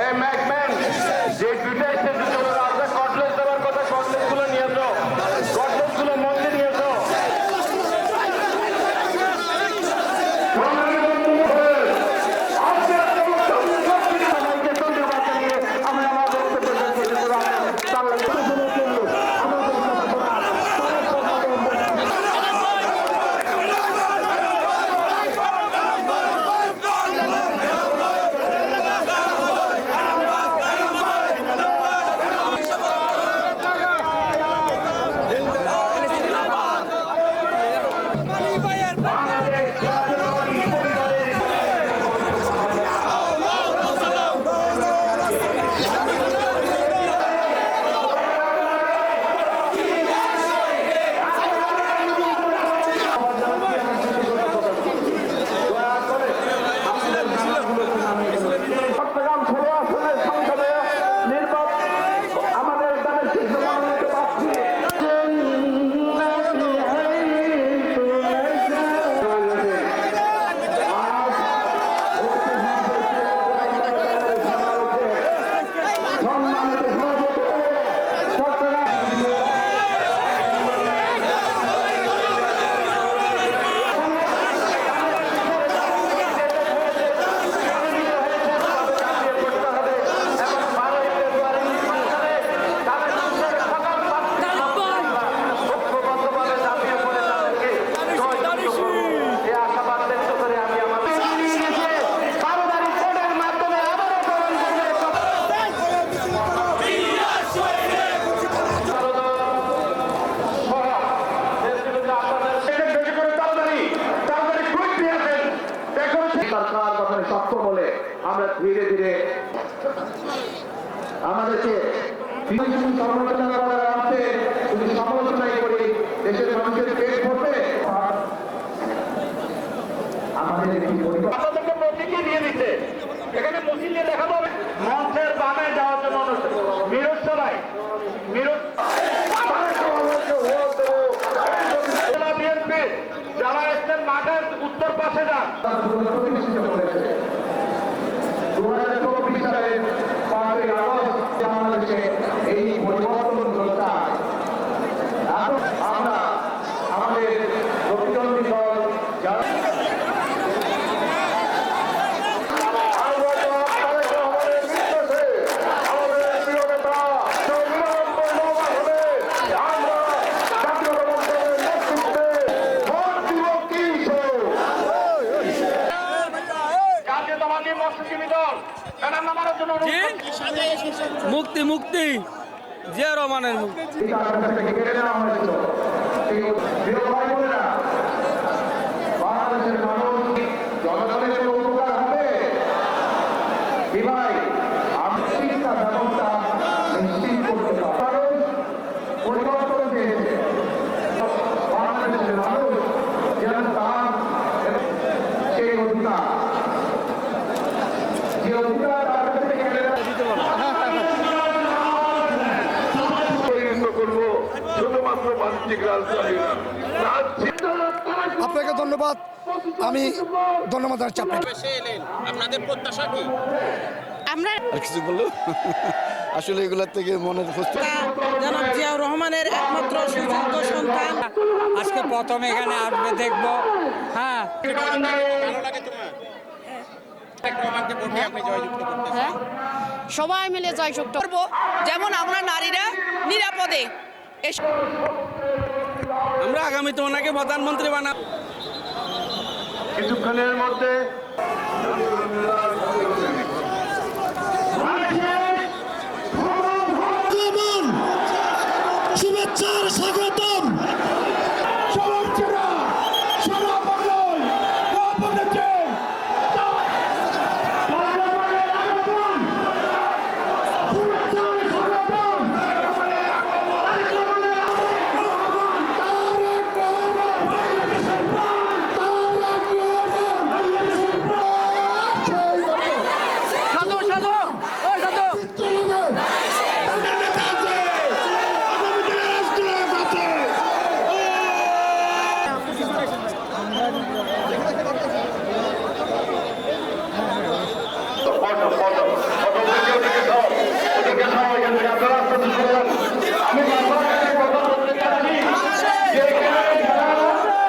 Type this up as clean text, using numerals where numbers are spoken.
এই ম্যাকম্যান যে দুইটা এসেছে চলে রাস্তা কটলেস দেওয়ার কথা, কটলেস গুলো নিয়ে এসো, কটলেস গুলো মন্দির নিয়ে এসো। সরকার গঠনে সক্ষম হলে আমরা ধীরে ধীরে আমাদেরকে সমালোচনাই করি, দেশের মানুষের পেট ভরবে আমাদের আপনাদেরকে মসজিদকে দিয়ে দিচ্ছে। এখানে মসজিদ নিয়ে দেখা পাবে মঞ্চের বামে যাওয়ার জন্য মিরজ সবাই মিরজ বিএনপি যারা এসছেন মাঠের উত্তর পাশে যান। 2024 সালের 5ই আগস্ট বাংলাদেশে এই পরিবর্তন চাই। আমরা আমাদের প্রতিদ্বন্দ্বী দল যারা মুক্তি মুক্তি জিয়া রহমানের মুক্তি। বাংলাদেশের মানুষ জনগণের উপকার হবে বিভাগ শিক্ষা ব্যবস্থা নিশ্চিত করতে পারে। পরিবর্তন চেয়েছে বাংলাদেশের মানুষ যেন তার সেই অধিকার যে অধিকার তার কাছে কেড়ে করবো শুধুমাত্র বাণিজ্যিক রাজধানী। আপনাকে ধন্যবাদ, আমি ধন্যবাদ জানাচ্ছি আপনাকে। আপনাদের প্রত্যাশা কি? আমরা কিছু বললো আসলে এগুলোর থেকে মনের জনাব জিয়াউর রহমানের একমাত্র সুযোগ্য সন্তান। আজকে প্রথম এখানে আসবে দেখবো। হ্যাঁ, হ্যাঁ, সবাই মিলে জয়যুক্ত করব, যেমন আমরা নারীরা নিরাপদে। আমরা আগামীতে ওনাকে প্রধানমন্ত্রী বানাবো। কিছুক্ষণের মধ্যে